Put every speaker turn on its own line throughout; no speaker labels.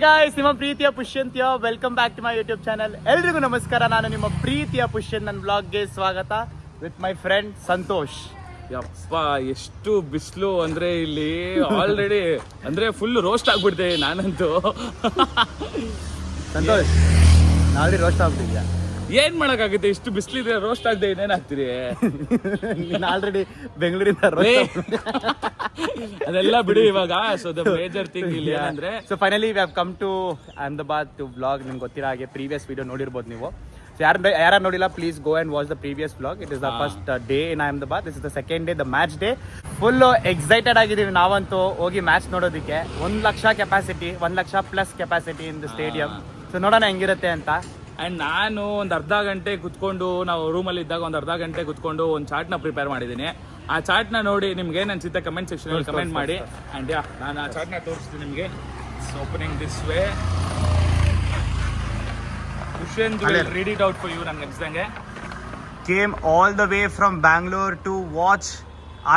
Guys, ನಿಮ್ಮ ಪ್ರೀತಿಯ ಪುಷ್ಯಂತ್ಯ, welcome back to my YouTube channel. ಎಲ್ರಿಗೂ ನಮಸ್ಕಾರ. ನಾನು ನಿಮ್ಮ ಪ್ರೀತಿಯ ಪುಷ್ಯನ್. ನನ್ನ ಬ್ಲಾಗ್ಗೆ ಸ್ವಾಗತ ವಿತ್ ಮೈ ಫ್ರೆಂಡ್ ಸಂತೋಷ್.
ಯಪ್ಪ, ಎಷ್ಟು ಬಿಸಿಲು ಅಂದ್ರೆ ಇಲ್ಲಿ ಆಲ್ರೆಡಿ ಅಂದ್ರೆ ಫುಲ್ ರೋಸ್ಟ್ ಆಗ್ಬಿಡ್ತೆ ನಾನಂತೂ.
ಸಂತೋಷ್, ಆಲ್ರೆಡಿ ರೋಸ್ಟ್ ಆಗ್ಬಿಟ್ಟಿದ್ಯಾ?
ಏನ್ ಮಾಡಕ್ಕಾಗುತ್ತೆ, ಇಷ್ಟು ಬಿಸಿಲಿದ್ರೆ ರೋಸ್ಟ್ ಆಗದೆ ಏನೇನ್ ಆಗ್ತೀರಿ?
ಆಲ್ರೆಡಿ ಬೆಂಗಳೂರಿಂದ
ಅದೆಲ್ಲ ಬಿಡಿ ಇವಾಗ. ಸೊ ದ ಮೇಜರ್ ಥಿಂಗ್ ಇಲ್ಲಿ ಏನಂದ್ರೆ,
so finally we have come to Ahmedabad to vlog. ನಿಮ್ಗೆ ಗೊತ್ತಿರೋ ಹಾಗೆ ಪ್ರೀವಿಯಸ್ ವಿಡಿಯೋ ನೋಡಿರ್ಬೋದು ನೀವು. ಸೊ ಯಾರು ನೋಡಿಲ್ಲ, please go and watch the previous vlog. It is the first day in Ahmedabad. This is the second day, the match day. Full excited ಆಗಿದ್ದೀವಿ ನಾವಂತೂ ಹೋಗಿ ಮ್ಯಾಚ್ ನೋಡೋದಕ್ಕೆ. 1,00,000 capacity, 1,00,000 plus capacity in the stadium. So ನೋಡೋಣ ಹೆಂಗಿರುತ್ತೆ ಅಂತ.
And ನಾನು ಒಂದು ಅರ್ಧ ಗಂಟೆ ಕುತ್ಕೊಂಡು, ನಾವು ರೂಮಲ್ಲಿ ಇದ್ದಾಗ ಒಂದು ಅರ್ಧ ಗಂಟೆ ಕುತ್ಕೊಂಡು ಒಂದು ಚಾರ್ಟ್ನ ಪ್ರಿಪೇರ್ ಮಾಡಿದ್ದೀನಿ. ಆ ಚಾರ್ಟ್ನ ನೋಡಿ ನಿಮ್ಗೆ ಏನು ಅನ್ಸುತ್ತೆ ಕಮೆಂಟ್ ಸೆಕ್ಷನ್ ಕಮೆಂಟ್ ಮಾಡಿ. ಅಂಡ್ ನಾನು ಆ ಚಾರ್ಟ್ನ ತೋರಿಸ್ತೀನಿ ನಿಮಗೆ. Opening this way. read it out for you. ನನಗೆ ಅನ್ಸ್ದಂಗೆ
came all the way from Bangalore to watch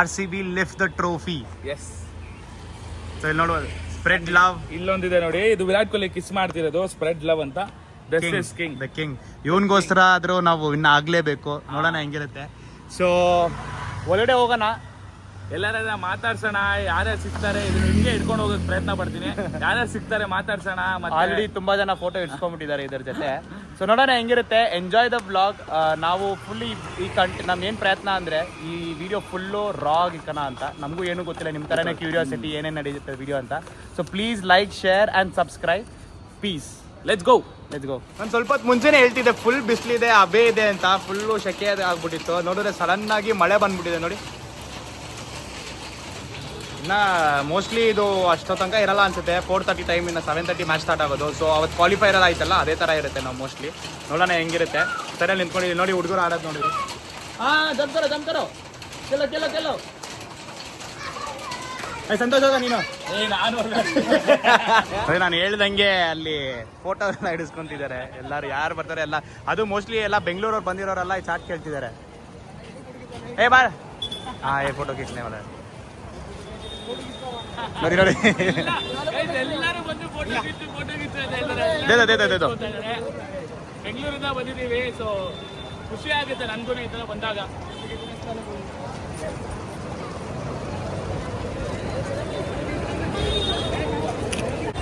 RCB lift the trophy.
Yes.
So ಇಲ್ಲಿ ನೋಡುವುದು ಸ್ಪ್ರೆಡ್ ಲವ್.
ಇಲ್ಲೊಂದಿದೆ ನೋಡಿ, ಇದು ವಿರಾಟ್ ಕೊಹ್ಲಿ ಕಿಸ್ ಮಾಡ್ತಿರೋದು. ಸ್ಪ್ರೆಡ್ ಲವ್ ಅಂತ. This is king.
The king. ಇವನ್ಗೋಸ್ಕರ ಆದ್ರೂ ನಾವು ಇನ್ನ ಆಗ್ಲೇಬೇಕು. ನೋಡೋಣ ಹೆಂಗಿರುತ್ತೆ. ಸೊ ಒಳಗಡೆ ಹೋಗೋಣ,
ಎಲ್ಲಾರ ಮಾತಾಡ್ಸೋಣ. ಯಾರ್ಯಾರು ಸಿಗ್ತಾರೆ ಇದನ್ನ ಹಿಂಗೆ ಇಟ್ಕೊಂಡು ಹೋಗೋಕೆ ಪ್ರಯತ್ನ ಪಡ್ತೀನಿ. ಯಾರ್ಯಾರು ಸಿಗ್ತಾರೆ ಮಾತಾಡ್ಸೋಣ.
ಆಲ್ರೆಡಿ ತುಂಬಾ ಜನ ಫೋಟೋ ಇಟ್ಸ್ಕೊಂಡ್ಬಿಟ್ಟಿದ್ದಾರೆ ಇದ್ರ ಜೊತೆ. ಸೊ ನೋಡೋಣ ಹೆಂಗಿರುತ್ತೆ. Enjoy the vlog. ನಾವು ಫುಲ್ಲಿ ನಮ್ಗೇನು ಪ್ರಯತ್ನ ಅಂದ್ರೆ ಈ ವಿಡಿಯೋ ಫುಲ್ಲು ರಾ ಇಕ್ಕಣ ಅಂತ. ನಮಗೂ ಏನೂ ಗೊತ್ತಿಲ್ಲ, ನಿಮ್ಮ ಥರನೇ ಕ್ಯೂರಿಯಾಸಿಟಿ ಏನೇನು ನಡೆಯುತ್ತೆ ವಿಡಿಯೋ ಅಂತ. So please like, share and subscribe. Peace.
Let's go.
ನಾನು ಸ್ವಲ್ಪ ಹೊತ್ತು ಮುಂಚೆನೇ ಹೇಳ್ತಿದ್ದೆ ಫುಲ್ ಬಿಸಿಲಿದೆ, ಅಬೇ ಇದೆ ಅಂತ. ಫುಲ್ಲು ಶೆಕೆ ಆಗ್ಬಿಟ್ಟಿತ್ತು. ನೋಡಿದ್ರೆ ಸಡನ್ ಆಗಿ ಮಳೆ ಬಂದ್ಬಿಟ್ಟಿದೆ ನೋಡಿ. ಇನ್ನ ಮೋಸ್ಟ್ಲಿ ಇದು ಅಷ್ಟೋ ತನಕ ಇರಲ್ಲ ಅನ್ಸುತ್ತೆ. 4:30 ಟೈಮ್, ಇನ್ನು 7:30 ಮ್ಯಾಚ್ ಸ್ಟಾರ್ಟ್ ಆಗೋದು. ಸೊ ಅವತ್ತು ಕ್ವಾಲಿಫೈರ್ ಎಲ್ಲ ಆಯ್ತಲ್ಲ, ಅದೇ ಥರ ಇರುತ್ತೆ ನಾವು ಮೋಸ್ಟ್ಲಿ. ನೋಡೋಣ ಹೆಂಗಿರುತ್ತೆ. ಸರಿಯಲ್ಲಿ ನಿಂತ್ಕೊಂಡಿದ್ದೀವಿ ನೋಡಿ, ಹುಡುಗರು ಆಡೋದು ನೋಡಿದ್ರಿ. ಜಮ್ಕರೋ ಕೆಲೋ ಸಂತೋಷ ಹೋಗ ನೀನು. ನಾನು ಹೇಳ್ದಂಗೆ ಅಲ್ಲಿ ಫೋಟೋ ಎಲ್ಲ ಹಿಡಿಸ್ಕೊಂತಿದ್ದಾರೆ ಎಲ್ಲರೂ. ಯಾರು ಬರ್ತಾರೆ ಎಲ್ಲ, ಅದು ಮೋಸ್ಟ್ಲಿ ಎಲ್ಲ ಬೆಂಗಳೂರವ್ರು ಬಂದಿರೋರೆಲ್ಲ ಈ ಚಾಟ್ ಕೇಳ್ತಿದ್ದಾರೆ. ಏ ಬಾ ಫೋಟೋ ಕಿಚ್ನೆ ಒಳ್ಳೆ ನೋಡಿ ನೋಡಿ.
ಬೆಂಗಳೂರಿಂದ ಬಂದಿದ್ದೀವಿ. ಸೊ ಖುಷಿ ಆಗುತ್ತೆ ನನ್ಗೂ ಈ ಥರ ಬಂದಾಗ.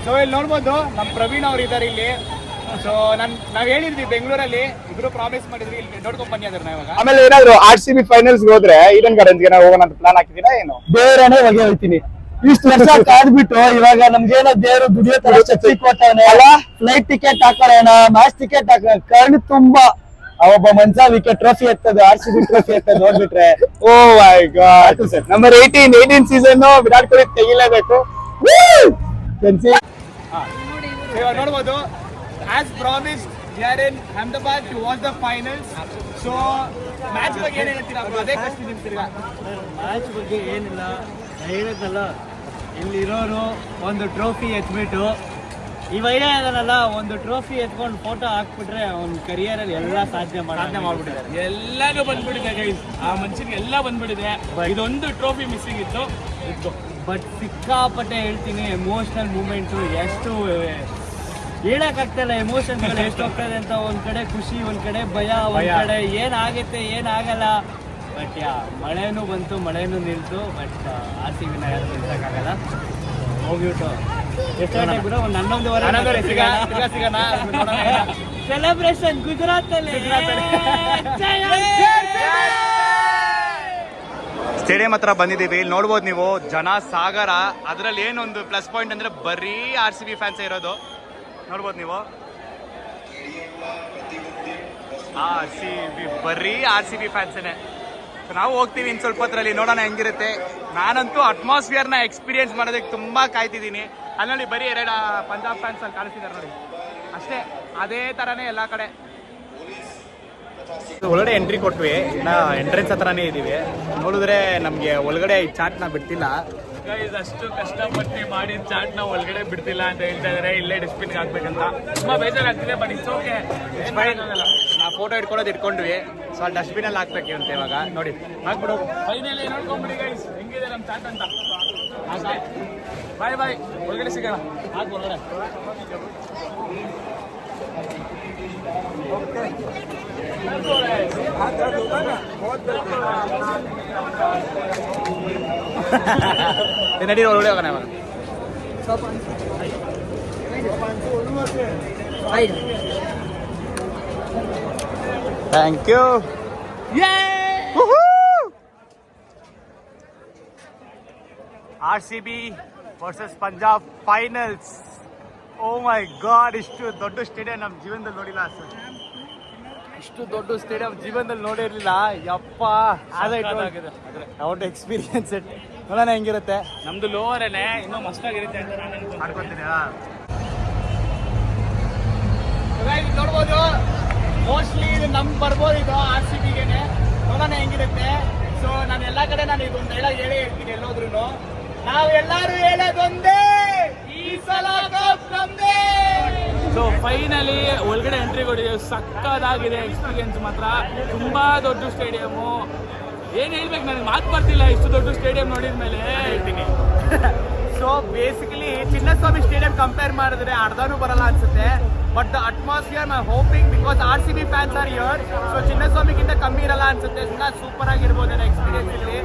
ಸೊ ಇಲ್ಲಿ ನೋಡ್ಬೋದು ನಮ್ಮ ಪ್ರವೀಣ್ ಅವ್ರು ಇದ್ದಾರೆ ಇಲ್ಲಿ. ಸೊ ನಾವ್ ಹೇಳಿದ್ವಿ ಬೆಂಗಳೂರಲ್ಲಿ, ಇಬ್ರು ಪ್ರಾಮಿಸ್ ಮಾಡಿದ್ವಿ ಇಲ್ಲಿ ನೋಡ್ಕೊಂಡ್ ಬನ್ನಿ ಅದ್ರ ಇವಾಗ.
ಆಮೇಲೆ ಏನಾದ್ರು RCB ಫೈನಲ್ಸ್ ಹೋದ್ರೆ ಈಡನ್ ಗಾರ್ಡನ್ಸ್ ಗೆ ಹೋಗೋಣ ಅಂತ ಪ್ಲಾನ್ ಹಾಕಿದೀರಾ ಏನು?
ದೇವರನ್ನೇ ಹೋಗಿ ಹೇಳ್ತೀನಿ. ಇಷ್ಟು ವರ್ಷ ಕಾದ್ಬಿಟ್ಟು ಇವಾಗ ನಮ್ಗೇನೋ ದೇವರು ದುಡಿಯೋ ತರ ಶಕ್ತಿ ಕೊಟ್ಟವನೆ. ಫ್ಲೈಟ್ ಟಿಕೆಟ್ ಹಾಕೋಣ, ಮ್ಯಾಚ್ ಟಿಕೆಟ್ ಹಾಕೋಣ. ಕರ್ಣ ತುಂಬಾ ಒಬ್ಬ ಮನುಷ್ಯ ವಿಕೆಟ್ ಟ್ರೋಫಿ ಎತ್ತದು, RCB ಟ್ರೋಫಿ ಎತ್ತದು ನೋಡ್ಬಿಟ್ರೆ
oh my god. Number 18 season Virat Kohli ತೆಗಿಲೇಬೇಕು.
ಇವಾಗ ನೋಡ್ಬೋದು, as promised we are in Ahmedabad to watch the finals. So match ಬಗ್ಗೆ ಏನ್ ಹೇಳ್ತೀರಾ? ಅದೇ ಕ್ವಶ್ಚನ್ ನಿಮ್ತಿರ್ಗ.
ಮ್ಯಾಚ್ ಬಗ್ಗೆ ಏನಿಲ್ಲ, ಹೇಳಿದ್ನಲ್ಲ, ಇಲ್ಲಿರೋರು ಒಂದು ಟ್ರೋಫಿ ಎತ್ಬಿಟ್ಟು ಈ ವೈಡ ಅದನ್ನಲ್ಲ, ಒಂದು ಟ್ರೋಫಿ ಎತ್ಕೊಂಡು ಫೋಟೋ ಹಾಕ್ಬಿಟ್ರೆ ಅವ್ನ ಕರಿಯರ್ ಅಲ್ಲಿ ಎಲ್ಲ ಸಾಧನೆ ಮಾಡ್ಬಿಟ್ಟಿದ್ದಾರೆ.
ಎಲ್ಲಾನು ಬಂದ್ಬಿಟ್ಟಿದೆ ಗೈಸ್, ಆ ಮನುಷ್ಯನಿಗೆ ಎಲ್ಲ ಬಂದ್ಬಿಟ್ಟಿದೆ. ಇದೊಂದು ಟ್ರೋಫಿ ಮಿಸ್ಸಿಂಗ್ ಇತ್ತು.
ಬಟ್ ಸಿಕ್ಕಾಪಟ್ಟೆ ಹೇಳ್ತೀನಿ, ಎಮೋಷನಲ್ ಮೂಮೆಂಟು ಎಷ್ಟು ಹೇಳಕ್ಕಾಗ್ತಲ್ಲ. ಎಮೋಷನ್ಗಳು ಎಷ್ಟು ಹೋಗ್ತದೆ ಅಂತ. ಒಂದ್ ಕಡೆ ಖುಷಿ, ಒಂದ್ ಕಡೆ ಭಯ, ಒಂದ್ ಕಡೆ ಏನಾಗುತ್ತೆ ಏನಾಗಲ್ಲ. ಬಟ್ ಮಳೆನೂ ಬಂತು, ಮಳೆನೂ ನಿಲ್ತು. ಬಟ್ RCB ಯಾರು ನಿಲ್ಸಕ್ಕಾಗಲ್ಲ. ಹೋಗ್ಬಿಟ್ಟು ಎಷ್ಟು ಗಂಟೆ ಬಿಡು, ಒಂದು 11:30
ಸಿಗೋಣ.
ಸೆಲೆಬ್ರೇಷನ್ ಗುಜರಾತ್ ಅಲ್ಲಿ.
ಸ್ಟೇಡಿಯಂ ಹತ್ರ ಬಂದಿದ್ದೀವಿ. ಇಲ್ಲಿ ನೋಡ್ಬೋದು ನೀವು, ಜನ ಸಾಗರ. ಅದರಲ್ಲಿ ಏನೊಂದು ಪ್ಲಸ್ ಪಾಯಿಂಟ್ ಅಂದ್ರೆ ಬರೀ RCB ಫ್ಯಾನ್ಸೇ ಇರೋದು. ನೋಡ್ಬೋದು ನೀವು, ಬರೀ RCB ಫ್ಯಾನ್ಸೇನೆ. ನಾವು ಹೋಗ್ತೀವಿ ಇನ್ನು ಸ್ವಲ್ಪ ಹೊತ್ತರಲ್ಲಿ, ನೋಡೋಣ ಹೆಂಗಿರುತ್ತೆ. ನಾನಂತೂ ಅಟ್ಮಾಸ್ಫಿಯರ್ನ ಎಕ್ಸ್ಪೀರಿಯನ್ಸ್ ಮಾಡೋದಕ್ಕೆ ತುಂಬಾ ಕಾಯ್ತಿದ್ದೀನಿ. ಅಲ್ಲಿ ನೋಡಿ, ಬರೀ 2 ಪಂಜಾಬ್ ಫ್ಯಾನ್ಸ್ ಅಲ್ಲಿ ಕಾಣಿಸ್ತಿದ್ದಾರೆ ನೋಡಿ, ಅಷ್ಟೇ. ಅದೇ ಥರನೇ ಎಲ್ಲ ಕಡೆ. ಒಳಗಡೆ ಎಂಟ್ರಿ ಕೊಟ್ವಿ, ಇನ್ನ ಎಂಟ್ರೆನ್ಸ್ ಹತ್ರನೇ ಇದೀವಿ. ನೋಡಿದ್ರೆ ನಮ್ಗೆ ಒಳಗಡೆ ಈ ಚಾಟ್ನ ಬಿಡ್ತಿಲ್ಲ.
ಅಷ್ಟು ಕಷ್ಟಪಟ್ಟು ಮಾಡಿ ಚಾಟ್ನ ಒಳಗಡೆ ಬಿಡ್ತಿಲ್ಲ ಅಂತ ಹೇಳ್ತಾ ಇದಾರೆ. ಇಲ್ಲೇ ಡಸ್ಟ್ಬಿನ್ ಹಾಕ್ಬೇಕಂತ. ತುಂಬಾ ಬೇಜಾರಾಗ್ತಿದೆ. ಬಟ್ ಇಟ್ಸ್ ಓಕೆ,
ನಾವು ಫೋಟೋ ಇಟ್ಕೊಂಡ್ವಿ. ಸೊ ಅಲ್ಲಿ ಡಸ್ಟ್ಬಿನ್ ಅಲ್ಲಿ ಹಾಕ್ಬೇಕು ಅಂತ ಇವಾಗ ನೋಡಿ ಹಾಕ್ಬಿಡು.
ಫೈನಲಿ ನೋಡ್ಕೊಂಡ್ಬಿಡಿ ಗೈಸ್ ಹೆಂಗಿದೆ ನಮ್ಮ ಚಾಟ್ ಅಂತ. ಬಾಯ್ ಬಾಯ್, ಒಳಗಡೆ ಸಿಗೋಣ.
ಹಾಕಿ ಒಳಗಡೆ.
ನಡಿ ಒಳಗಡೆ ಹೋಗೋಣ ಇವಾಗ. Thank you. RCB versus Punjab finals. Oh my God, ಇಷ್ಟು ದೊಡ್ಡ ಸ್ಟೇಡಿಯಂ ನಮ್ಮ ಜೀವನದಲ್ಲಿ ನೋಡಿಲ್ಲ ಸರ್. ಇಷ್ಟು ದೊಡ್ಡ ಸ್ಟೇಡಿಯಂ ಜೀವನದಲ್ಲಿ ನೋಡಿರ್ಲಿಲ್ಲ. ಯಪ್ಪ, ಎಕ್ಸ್ಪೀರಿಯನ್ಸ್ ಇಟ್. ನೋಡೋಣ ಹೆಂಗಿರುತ್ತೆ.
ನಮ್ದು ಲೋವರೇನೆ, ಇನ್ನೂ ಮಸ್ತಾಗಿರುತ್ತೆ ಅಂತ ನಾನು
ಮಾಡ್ಕೊತೀನಿ. ನೋಡ್ಬೋದು, ಮೋಸ್ಟ್ಲಿ ಇದು ನಮ್ಗೆ ಬರ್ಬೋದು, ಇದು RCBಗೆನೆ. ನೋಡೋಣ ಹೆಂಗಿರುತ್ತೆ. ಸೊ ನಾನು ಎಲ್ಲ ಕಡೆ ನಾನು ಇದೊಂದು ಹೇಳೇ ಹೇಳ್ತೀನಿ ಎಲ್ಲೋದ್ರು. ನಾವು ಎಲ್ಲರೂ ಹೇಳೋದೊಂದೇ, ಈ ಸಲ ಕಪ್ ನಮ್ದೇ.
ಸೊ ಫೈನಲಿ ಒಳಗಡೆ ಎಂಟ್ರಿ ಕೊಟ್ಟಿದ್ದೀವಿ. ಸಕ್ಕದಾಗಿದೆ ಎಕ್ಸ್ಪೀರಿಯನ್ಸ್ ಮಾತ್ರ. ತುಂಬಾ ದೊಡ್ಡ ಸ್ಟೇಡಿಯಮು. ಏನ್ ಹೇಳ್ಬೇಕು, ನನಗೆ ಮಾತು ಬರ್ತಿಲ್ಲ ಇಷ್ಟು ದೊಡ್ಡ ಸ್ಟೇಡಿಯಂ ನೋಡಿದ ಮೇಲೆ.
ಹೇಳ್ತೀನಿ. So basically Chinnaswamy stadium compare ಮಾಡಿದ್ರೆ ಅರ್ಧನೂ ಬರಲ್ಲ ಅನ್ಸುತ್ತೆ. But the atmosphere I hoping, because RCB fans are here. So ಚಿನ್ನಸ್ವಾಮಿಗಿಂತ ಕಮ್ಮಿ ಇರಲ್ಲ ಅನ್ಸುತ್ತೆ. ಸೂಪರ್ ಆಗಿರ್ಬೋದು ಎಕ್ಸ್ಪೀರಿಯನ್ಸ್ ಇಲ್ಲಿ.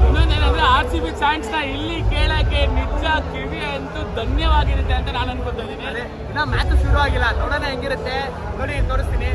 ಇನ್ನೊಂದೇನಂದ್ರೆ RCB ಫ್ಯಾನ್ಸ್ ನ ಇಲ್ಲಿ ಕೇಳಕ್ಕೆ ನಿಜ ಕಿವಿ ಅಂತೂ ಧನ್ಯವಾಗಿರುತ್ತೆ ಅಂತ ನಾನು ಅನ್ಕೊತಾ ಇದ್ದೀನಿ.
ಅದೇ ಇನ್ನ ಮ್ಯಾಚ್ ಶುರು ಆಗಿಲ್ಲ, ನೋಡೋಣ ಹೆಂಗಿರುತ್ತೆ. ನೋಡಿ ತೋರಿಸ್ತೀನಿ.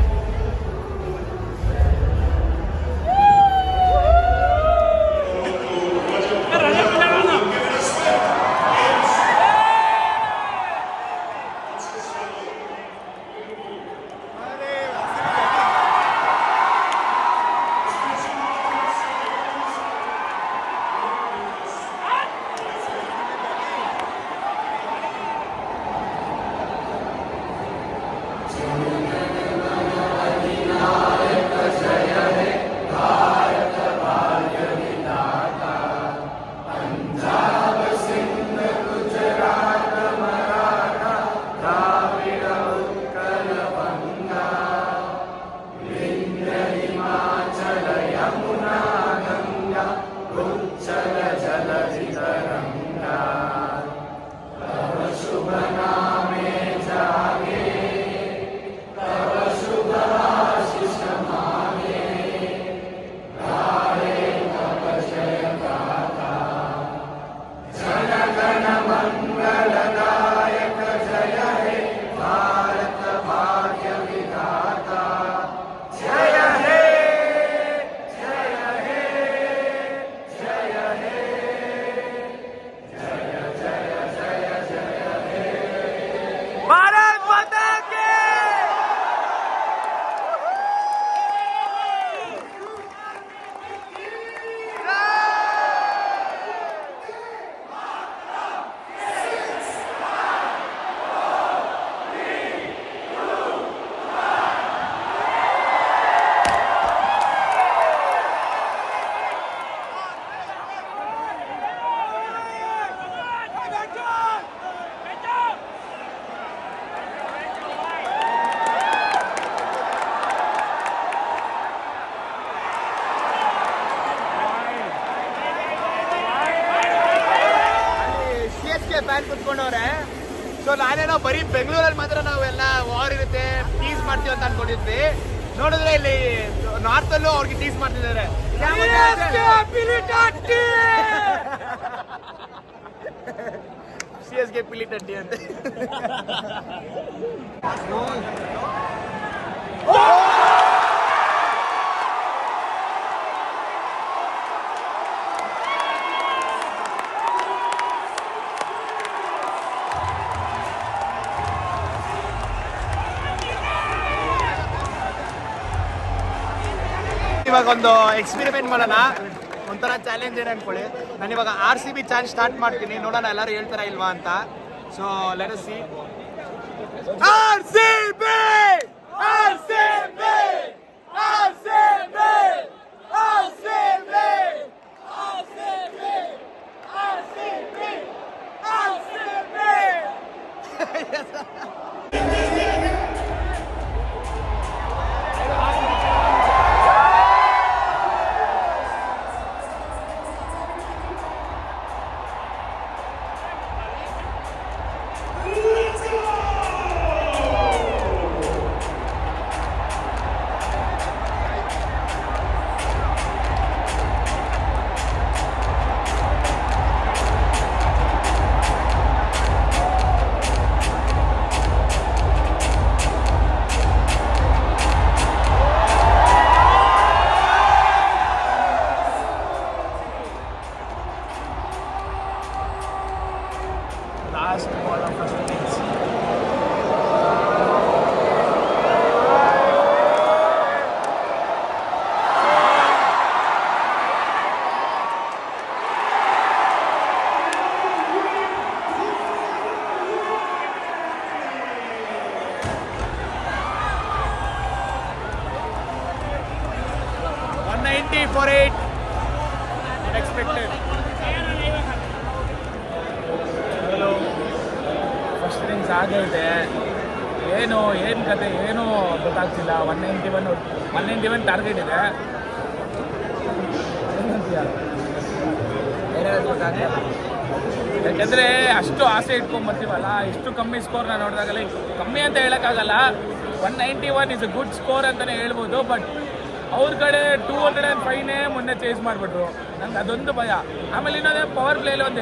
ಫ್ಯಾನ್ ಕುತ್ಕೊಂಡವ್ರೆ. ಸೊ ನಾನೇನೋ ಬರೀ ಬೆಂಗಳೂರಲ್ಲಿ ಮಾತ್ರ ನಾವೆಲ್ಲ ವಾರ್ ಇರುತ್ತೆ ಟೀಸ್ ಮಾಡ್ತೀವಿ ಅಂತ ಅನ್ಕೊಂಡಿದ್ವಿ. ನೋಡಿದ್ರೆ ಇಲ್ಲಿ ನಾರ್ತ್ ಅಲ್ಲೂ ಅವ್ರಿಗೆ ಟೀಸ್ ಮಾಡ್ತಿದ್ದಾರೆ. CSK ಪಿಲಿಟಟ್ಟಿ ಅಂತ. ಇವಾಗ ಒಂದು ಎಕ್ಸ್ಪೆರಿಮೆಂಟ್ ಮಾಡೋಣ, ಒಂಥರ ಚಾಲೆಂಜ್ ಏನು ಅನ್ಕೊಳ್ಳಿ. ನಾನು ಇವಾಗ RCB ಚಾಲೆಂಜ್ ಸ್ಟಾರ್ಟ್ ಮಾಡ್ತೀನಿ, ನೋಡೋಣ ಎಲ್ಲರೂ ಹೇಳ್ತಾರ ಇಲ್ವಾ ಅಂತ. So let us see. RCB RCB RCB RCB RCB RCB RCB. for it. Unexpected.
First innings ಆಗೈತೆ, ಏನು ಕತೆ ಏನೂ ಗೊತ್ತಾಗ್ತಿಲ್ಲ. 191 ಟಾರ್ಗೆಟ್ ಇದೆ. ಯಾಕೆಂದರೆ ಅಷ್ಟು ಆಸೆ ಇಟ್ಕೊಂಡ್ಬರ್ತೀವಲ್ಲ, ಇಷ್ಟು ಕಮ್ಮಿ ಸ್ಕೋರ್ನ ನೋಡಿದಾಗಲ್ಲ, ಕಮ್ಮಿ ಅಂತ ಹೇಳೋಕ್ಕಾಗಲ್ಲ. 191 ಇಸ್ ಅ ಗುಡ್ ಸ್ಕೋರ್ ಅಂತಲೇ ಹೇಳ್ಬೋದು. ಬಟ್ ಅವ್ರ ಕಡೆ 205ನೇ ಮೊನ್ನೆ ಚೇಸ್ ಮಾಡಿಬಿಟ್ರು. ನಂಗೆ ಅದೊಂದು ಭಯ. ಆಮೇಲೆ ಇನ್ನೊಂದೇ ಪವರ್ ಪ್ಲೇಲಿ ಒಂದು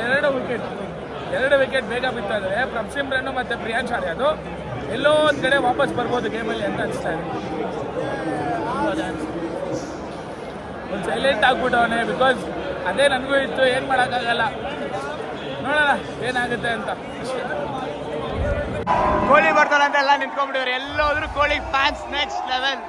2 ವಿಕೆಟ್ ಬೇಗ ಬಿತ್ತಿದ್ರೆ ಪ್ರಭ್ಸಿಮ್ರನ್ ಮತ್ತು ಪ್ರಿಯಾಂಶ್ ಆರ್ಯದು ಎಲ್ಲೋ ಒಂದು ಕಡೆ ವಾಪಸ್ ಬರ್ಬೋದು ಗೇಮಲ್ಲಿ ಅಂತ ಅನಿಸ್ತಾ ಇದೆ. ಒಂದು ಸೈಲೆಂಟ್ ಆಗ್ಬಿಟ್ಟವನೇ, ಬಿಕಾಸ್ ಅದೇ ನನಗೂ ಇತ್ತು. ಏನು ಮಾಡೋಕ್ಕಾಗಲ್ಲ, ನೋಡೋಣ ಏನಾಗುತ್ತೆ ಅಂತ ಅಷ್ಟೇ.
ಕೊಹ್ಲಿ ಬರ್ತಾನೆ ಅಂತ ಎಲ್ಲ ನಿಂತ್ಕೊಂಡ್ಬಿಟ್ಟಿದ್ದಾರೆ. ಎಲ್ಲೋದ್ರು Kohli fans next level.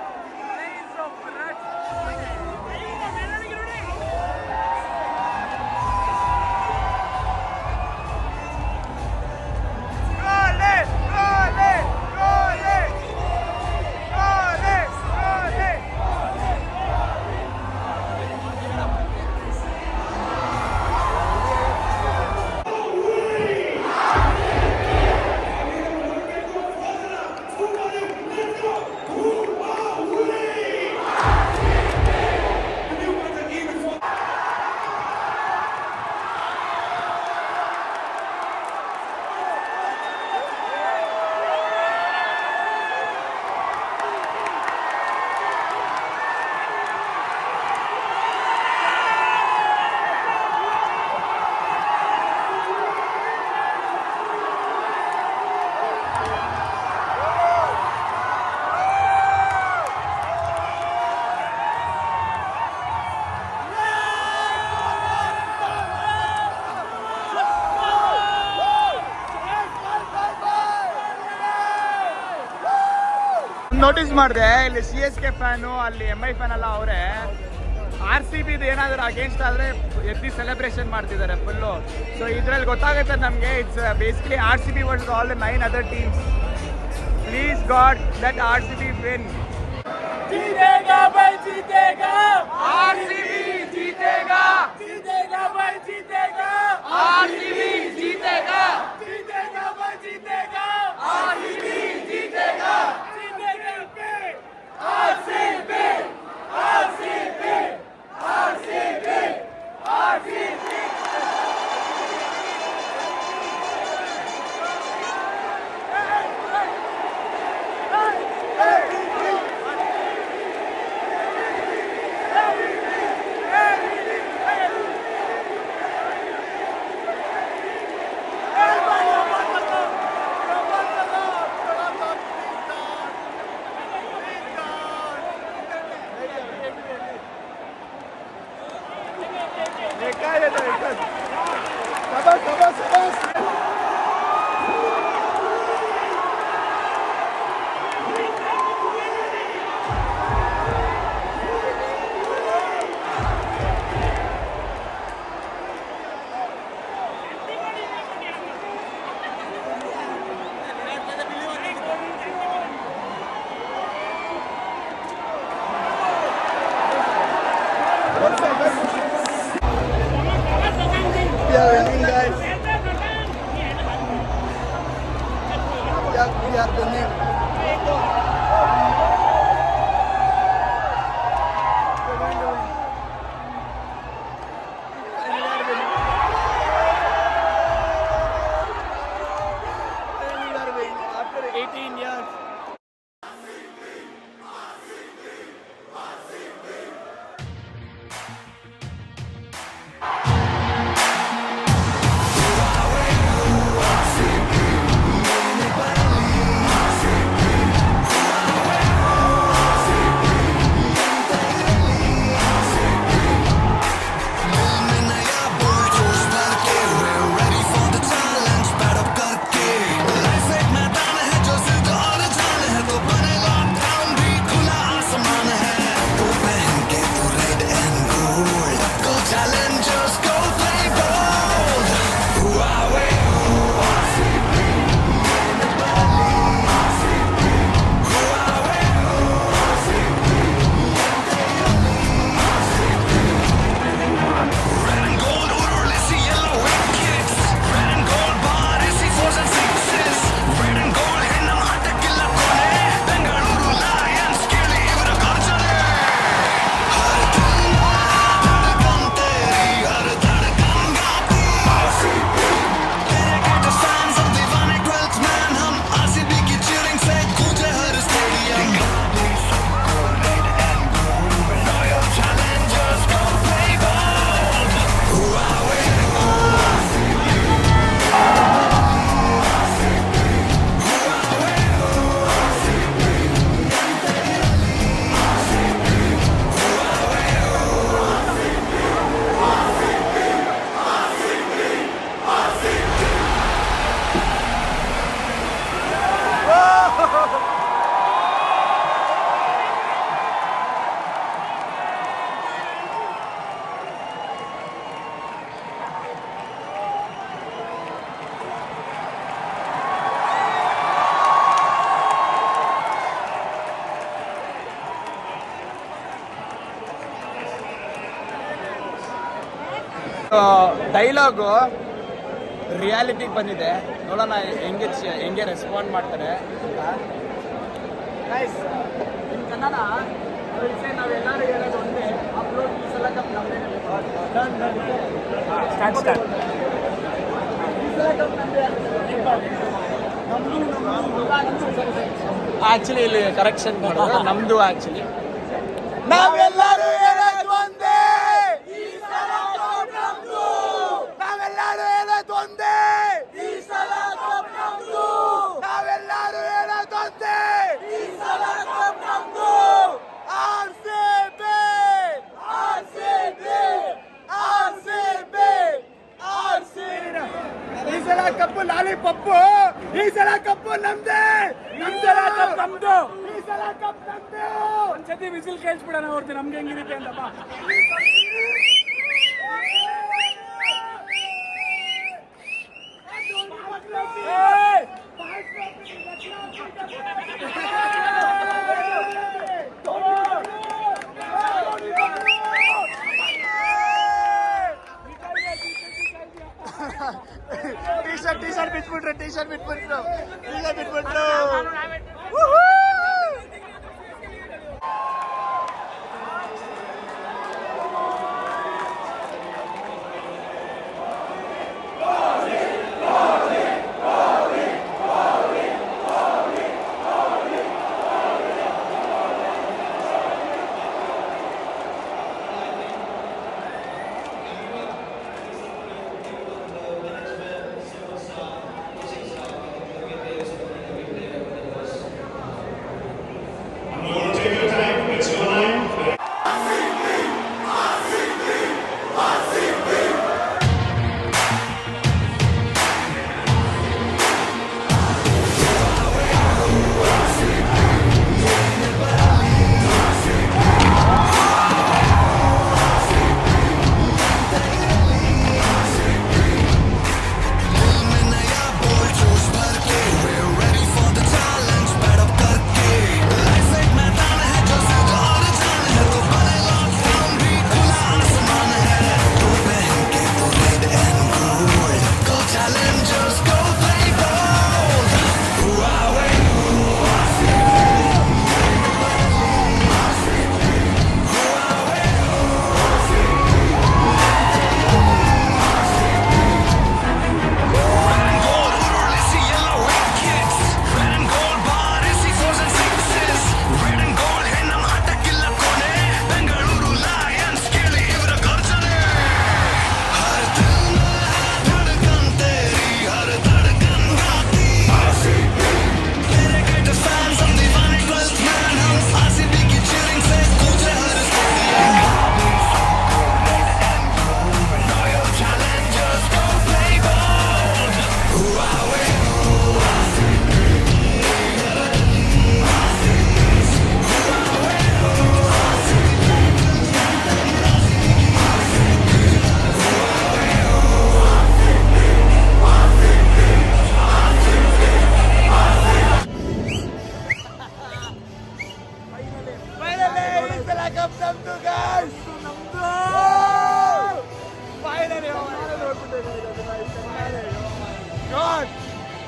Notice ಮಾಡಿದೆ, ಇಲ್ಲಿ CSK ಫ್ಯಾನು, ಅಲ್ಲಿ MI ಫ್ಯಾನ್ ಎಲ್ಲ ಅವರೇ. RCB ಏನಾದರೂ ಅಗೇನ್ಸ್ಟ್ ಆದರೆ ಎದ್ದು ಸೆಲೆಬ್ರೇಷನ್ ಮಾಡ್ತಿದ್ದಾರೆ ಫುಲ್ಲು. ಸೊ ಇದರಲ್ಲಿ ಗೊತ್ತಾಗುತ್ತೆ ನಮಗೆ, it's basically RCB versus all the 9 other teams. Please god let RCB win.
जीतेगा भाई जीतेगा,
RCB जीतेगा,
जीतेगा भाई जीतेगा,
RCB जीतेगा,
जीतेगा भाई जीतेगा,
RCB जीतेगा,
RCB, RCB, RCB, RCB.
Life एक मैदान है जो जिद और
ಡೈಲಾಗು ರಿಯಾಲಿಟಿಗೆ ಬಂದಿದೆ, ನೋಡೋಣ ಹೆಂಗೆ ರೆಸ್ಪಾಂಡ್ ಮಾಡ್ತಾರೆ ಅಂತ. ಗೈಸ್ ಇನ್ ಕನ್ನಡ ನಾವೆಲ್ಲರೂ ಹೇಳೋದು ಒಂದೇ, ಅಪ್ಲೋಡ್ ಈ ಸಲ ಕಪ್ ನಮ್ಮದೇ. ಆಕ್ಚುಲಿ ಇಲ್ಲಿ ಕರೆಕ್ಷನ್ ಮಾಡೋದು ನಮ್ದು. ಆಕ್ಚುಲಿ ನಾವೆಲ್ಲರೂ ಹೇಳೋದು ಒಂದೇ, ನಾವೆಲ್ಲರೂ ಹೇಳೋದು ಒಂದೇ, ನಾವೆಲ್ಲರೂ ಹೇಳೋದು ಒಂದೇ. ಈ ಸಲ ಕಪ್ಪು ಲಾಲಿಪಪ್ಪು, ಈ ಸಲ ಕಪ್ಪು ನಮ್ದೇ, ಈ ಸಲ ಕಪ್ ನಮ್ದು, ಈ ಸಲ ಕಪ್ ನಮ್ದು. ಒಂದ್ಸತಿ ವಿಸಿಲ್ ಕೇಳಿಸ್ಬಿಡೋಣ ಹೊರತು ನಮ್ಗೆ ಹೆಂಗಿರುತ್ತೆ ಅಂತಪ್ಪ. ಟಿ ಶರ್ಟ್ ಬಿಟ್ಬಿಟ್ರು.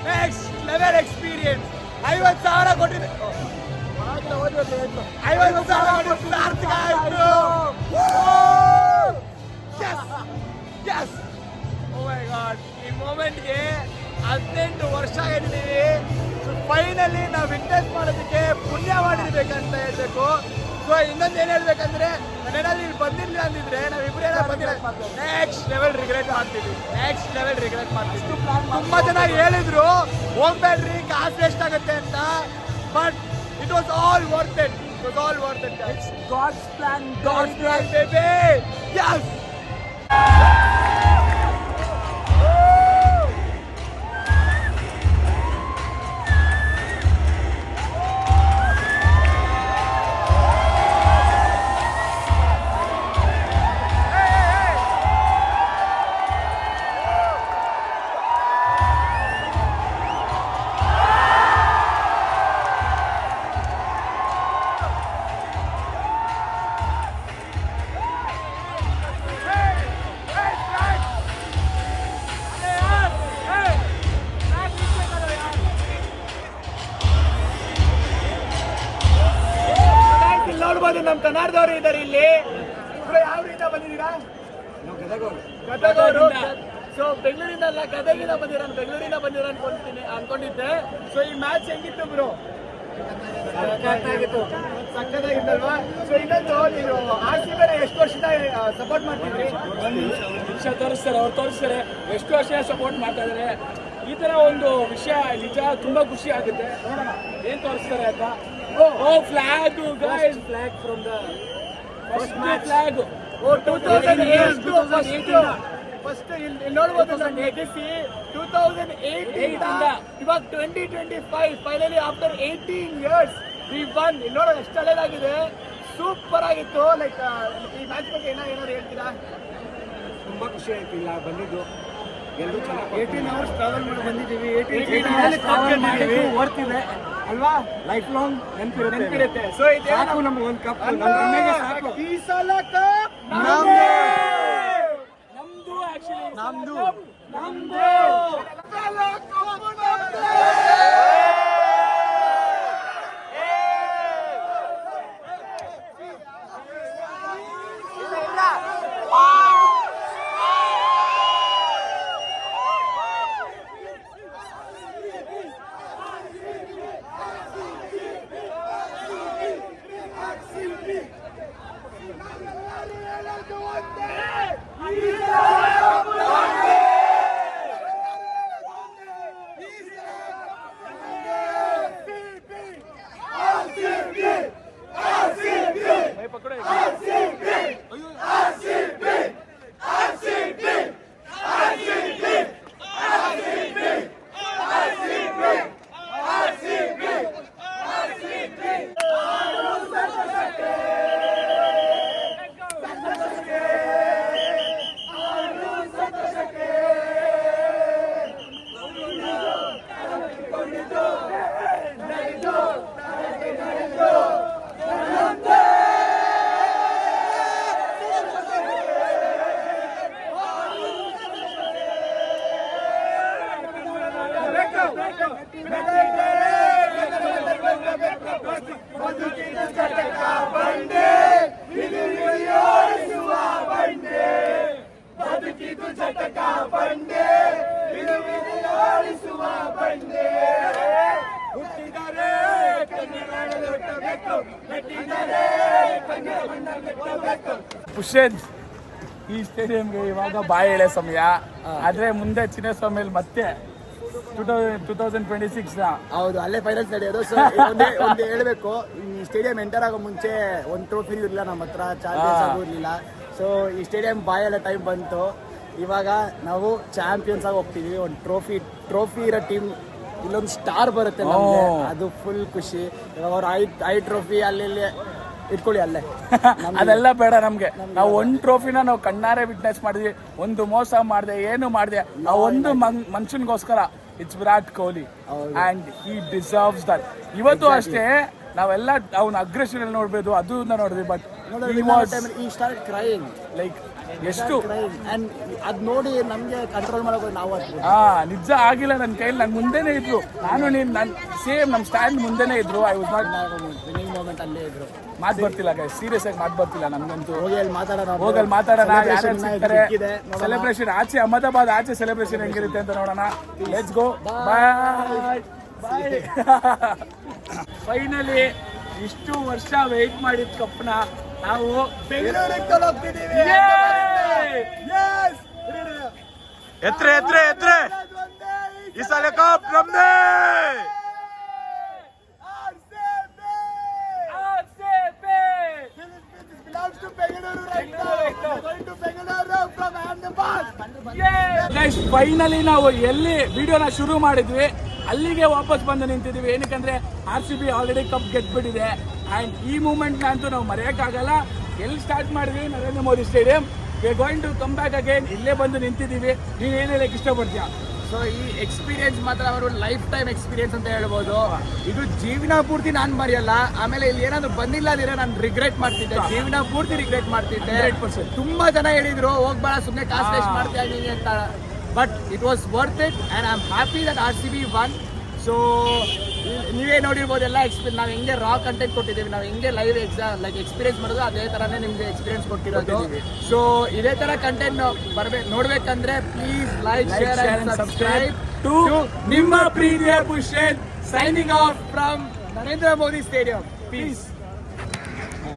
Next level experience. 50,000 ಕೊಟ್ಟಿದೆ, 50,000 ಕೊಟ್ಟು ಸಾರ್ಥಕ ಆಯ್ತು. Yes! Oh my God, ಈ ಮೂಮೆಂಟ್ಗೆ 18 ವರ್ಷ ಆಗಿದ್ದೀವಿ. ಫೈನಲಿ ನಾವು ವಿಟ್ನೆಸ್ ಮಾಡೋದಕ್ಕೆ ಪುಣ್ಯ ಮಾಡಿರ್ಬೇಕಂತ ಹೇಳ್ಬೇಕು. ಸೊ ಇನ್ನೊಂದು ಏನು ಹೇಳ್ಬೇಕಂದ್ರೆ, ನಾನೇನಾದ್ರೂ ಇಲ್ಲಿ ಬಂದಿರಲಿಲ್ಲ ಅಂದಿದ್ರೆ ನಾವಿಬ್ಬರೇ ಬಂದಿಲ್ಲ, ನೆಕ್ಸ್ಟ್ ಲೆವೆಲ್ ರಿಗ್ರೆಟ್ ಮಾಡ್ತೀವಿ. ತುಂಬಾ ಚೆನ್ನಾಗಿ ಹೇಳಿದ್ರು ಹೋಗ್ಬೇಡ್ರಿ ಕಾಸು ವೇಸ್ಟ್ ಆಗುತ್ತೆ ಅಂತ, but it was all worth it. It's God's plan, baby. Yes! Hey! ನೋಡ್ಬೋದು ನಮ್ಮ ಕನ್ನಡದವರು ಇದ್ದಾರೆ ಇಲ್ಲಿ. ಯಾವ ರೀತಿ ಬಂದಿದ್ದೀರಾ? ಗದಗವರು. ಸೊ ಬೆಂಗಳೂರಿಂದ ಅಲ್ಲ, ಗದಗಿಂದ ಬೆಂಗಳೂರಿಂದ ಬಂದಿರೋ ಅನ್ಕೊಂಡಿದ್ದೆ. ಸೊ ಈ ಮ್ಯಾಚ್ ಹೆಂಗಿತ್ತು ಬ್ರೋ? ಸಕ್ಕತ್ತಾಗಿತ್ತಲ್ವಾ? ಸೊ ಇನ್ನೊಂದು, ನೀವು RCB ಎಷ್ಟು ವರ್ಷದ ಸಪೋರ್ಟ್ ಮಾಡ್ತಿದ್ರಿ?
ವಿಷಯ ತೋರಿಸ್ತಾರೆ, ಅವ್ರು ತೋರಿಸ್ತಾರೆ ಎಷ್ಟು ವರ್ಷ ಸಪೋರ್ಟ್ ಮಾಡ್ತಾ ಇದಾರೆ. ಈ ತರ ಒಂದು ವಿಷಯ ನಿಜ ತುಂಬಾ ಖುಷಿ ಆಗುತ್ತೆ. ನೋಡೋಣ ಏನ್ ತೋರಿಸ್ತಾರೆ ಅಂತ. Oh flag, guys, flag from the first flag.
2008 first ಇಲ್ಲಿ ನೋಡ್ಬೋದು. 2008 ಇವಾಗ 2025 finally after 18 years we won. ಇಲ್ಲಿ ನೋಡೋದು ಎಷ್ಟು ಒಳ್ಳೆದಾಗಿದೆ, ಸೂಪರ್ ಆಗಿತ್ತು. ಲೈಕ್ ಈ ಮ್ಯಾಚ್ ಬಗ್ಗೆ ಏನಾದ್ರು ಹೇಳ್ತೀರಾ?
ತುಂಬಾ ಖುಷಿ ಆಯ್ತು ಇಲ್ಲ ಬಂದಿದ್ದು. ಎಲ್ಲರೂ ಚೆನ್ನಾಗಿ
18 hours ಟ್ರಾವೆಲ್ ಮಾಡಿ ಬಂದಿದ್ದೀವಿ. 18
ವರ್ತ್ ಇದೆ
ಅಲ್ವಾ?
Life long
ನೆನಪಿರುತ್ತೆ. ಸೊ
ಸಾಕು ನಮ್ಗೆ ಒಂದು ಕಪ್ ಸಾಕು.
ಈ ಸಲ ಕಪ್
ನಮ್ದು ಆಕ್ಚುಲಿ
ನಮ್ದು
ಪುಷ್ಯಂತ್, ಈ ಸ್ಟೇಡಿಯಂಗೆ ಇವಾಗ ಬಾಯಿ ಎಳೆ ಸಮಯ. ಆದ್ರೆ ಮುಂದೆ ಚಿನ್ನಸ್ವಾಮಿಯಲ್ಲಿ ಮತ್ತೆ 2026
ಹೌದು, ಅಲ್ಲೇ ಫೈನಲ್ಸ್ ನಡೆಯೋದು. ಸೊ ಒಂದು ಹೇಳ್ಬೇಕು, ಈ ಸ್ಟೇಡಿಯಂ ಎಂಟರ್ ಆಗೋ ಮುಂಚೆ ಒಂದು ಟ್ರೋಫಿ ಇರಲಿಲ್ಲ ನಮ್ಮ ಹತ್ರ, ಚಾಂಪಿಯನ್ಸ್ ಆಗೂ ಇರಲಿಲ್ಲ. ಸೊ ಈ ಸ್ಟೇಡಿಯಂ ಬಾಯೆಲ್ಲ ಟೈಮ್ ಬಂತು. ಇವಾಗ ನಾವು ಚಾಂಪಿಯನ್ಸ್ ಆಗಿ ಹೋಗ್ತಿದೀವಿ. ಒಂದು ಟ್ರೋಫಿ ಇರೋ ಟೀಮ್, ಇಲ್ಲೊಂದು ಸ್ಟಾರ್ ಬರುತ್ತೆ ನಮ್ಗೆ, ಅದು ಫುಲ್ ಖುಷಿ. ಇವಾಗ ಅವ್ರು ಐ ಟ್ರೋಫಿ ಅಲ್ಲಿ ಇಟ್ಕೊಳ್ಳಿ ಅಲ್ಲೇ.
ಅದೆಲ್ಲ ಬೇಡ ನಮ್ಗೆ. ನಾವು ಒಂದು ಟ್ರೋಫಿನ ನಾವು ಕಣ್ಣಾರೆ ವಿಟ್ನೆಸ್ ಮಾಡಿದ್ವಿ. ಒಂದು ಮೋಸ ಮಾಡಿದೆ, ಏನು ಮಾಡಿದೆ, ನಾವು ಒಂದು ಮನುಷ್ಯನಿಗೋಸ್ಕರ. It's Virat Kohli and he deserves that. ಇವತ್ತು ಅಷ್ಟೇ ನಾವೆಲ್ಲ ಅವ್ನ ಅಗ್ರೆಷನ್ ಅಲ್ಲಿ ನೋಡ್ಬೋದು, ಅದನ್ನ ನೋಡಿದ್ವಿ. ಬಟ್
ಈ ಸ್ಟಾರ್ಟ್ ಕ್ರೈಯಿಂಗ್,
ಲೈಕ್ ಎಷ್ಟು
ಅದ್ ನೋಡಿ ನಮ್ಗೆ ಕಂಟ್ರೋಲ್ ಮಾಡೋಕೆ ನಾವು
ನಿಜ ಆಗಿಲ್ಲ ನನ್ನ ಕೈಲಿ. ನನ್ ಮುಂದೆನೆ ಇದ್ರು, ನಾನು ನೀನ್ ಸೇಮ್ ನಮ್ ಸ್ಟ್ಯಾಂಡ್ ಮುಂದೆನೆ ಇದ್ರು. I was not
winning moment ಅಲ್ಲೇ ಇದ್ರು.
ಮಾತು ಬರ್ತಿಲ್ಲ ಗೈಸ್, ಸೀರಿಯಸ್ ಆಗಿ ಮಾತು ಬರ್ತಿಲ್ಲ ನಮ್ಗಂತೂ.
ಹೋಗಲ್ಲಿ
ಮಾತಾಡೋಣ. ಸೆಲೆಬ್ರೇಷನ್ ಆಚೆ, ಅಹಮದಾಬಾದ್ ಆಚೆ ಸೆಲೆಬ್ರೇಷನ್ ಹೆಂಗಿರುತ್ತೆ ಅಂತ ನೋಡೋಣ. Let's go. Bye bye. Finally ಇಷ್ಟು ವರ್ಷ ವೆಯ್ಟ್ ಮಾಡಿದ ಕಪ್ನ ನಾವು
ಬೆಂಗಳೂರಿಗೆ ತಲುಪ್ತಿದ್ದೀವಿ.
ಎತ್ರೆ ಈ ಸಲ ಕಪ್ ನಮ್ದೇ.
ಫೈನಲಿ ನಾವು ಎಲ್ಲಿ ವಿಡಿಯೋನ ಶುರು ಮಾಡಿದ್ವಿ ಅಲ್ಲಿಗೆ ವಾಪಸ್ ಬಂದು ನಿಂತಿದ್ದೀವಿ. ಏನಕ್ಕಂದ್ರೆ RCB ಆಲ್ರೆಡಿ ಕಪ್ ಗೆದ್ಬಿಟ್ಟಿದೆ. ಅಂಡ್ ಈ ಮೂಮೆಂಟ್ ಅಂತೂ ನಾವು ಮರೆಯೋಕ್ಕಾಗಲ್ಲ. ಎಲ್ಲಿ ಸ್ಟಾರ್ಟ್ ಮಾಡಿದ್ವಿ? Narendra Modi stadium. We are going to come back again. ಇಲ್ಲೇ ಬಂದು ನಿಂತಿದ್ದೀವಿ. ನೀನು ಏನು ಹೇಳಕ್ಕೆ ಇಷ್ಟಪಡ್ತೀಯ?
ಸೊ ಈ ಎಕ್ಸ್ಪೀರಿಯನ್ಸ್ ಮಾತ್ರ ಅವರು ಲೈಫ್ ಟೈಮ್ ಎಕ್ಸ್ಪೀರಿಯನ್ಸ್ ಅಂತ ಹೇಳ್ಬೋದು. ಇದು ಜೀವನ ಪೂರ್ತಿ ನಾನು ಮರೆಯಲ್ಲ. ಆಮೇಲೆ ಇಲ್ಲಿ ಏನಾದ್ರು ಬಂದಿಲ್ಲ ಅಂದ್ರೆ ನಾನು ರಿಗ್ರೆಟ್ ಮಾಡ್ತಿದ್ದೆ, ಜೀವನ ಪೂರ್ತಿ ರಿಗ್ರೆಟ್ ಮಾಡ್ತಿದ್ದೆ.
100%.
ತುಂಬಾ ಜನ ಹೇಳಿದ್ರು ಹೋಗ್ಬೇಡ, ಸುಮ್ಮನೆ ಕಾಸು ವೇಸ್ಟ್ ಮಾಡ್ತಾ ಇದ್ದೀನಿ ಅಂತ. But it was worth it and I am happy that RCB won. So ನೀವೇ ನೋಡಿರ್ಬೋದೆಲ್ಲ ನಾವು ಹೆಂಗೆ ರಾ ಕಂಟೆಂಟ್ ಕೊಟ್ಟಿದ್ದೀವಿ, ನಾವು ಹೆಂಗೆ ಲೈವ್ ಎಕ್ಸ್ಪೀರಿಯನ್ಸ್ ಮಾಡೋದು ಅದೇ ಥರನೇ ನಿಮಗೆ ಎಕ್ಸ್ಪೀರಿಯನ್ಸ್ ಕೊಟ್ಟಿರೋದು. ಸೊ ಇದೇ ಥರ ಕಂಟೆಂಟ್ ನೋಡ್ಬೇಕಂದ್ರೆ please like, share and subscribe to ನಿಮ್ಮ ಪ್ರೀತಿಯ Pushyan, signing off from Narendra Modi stadium. Piece.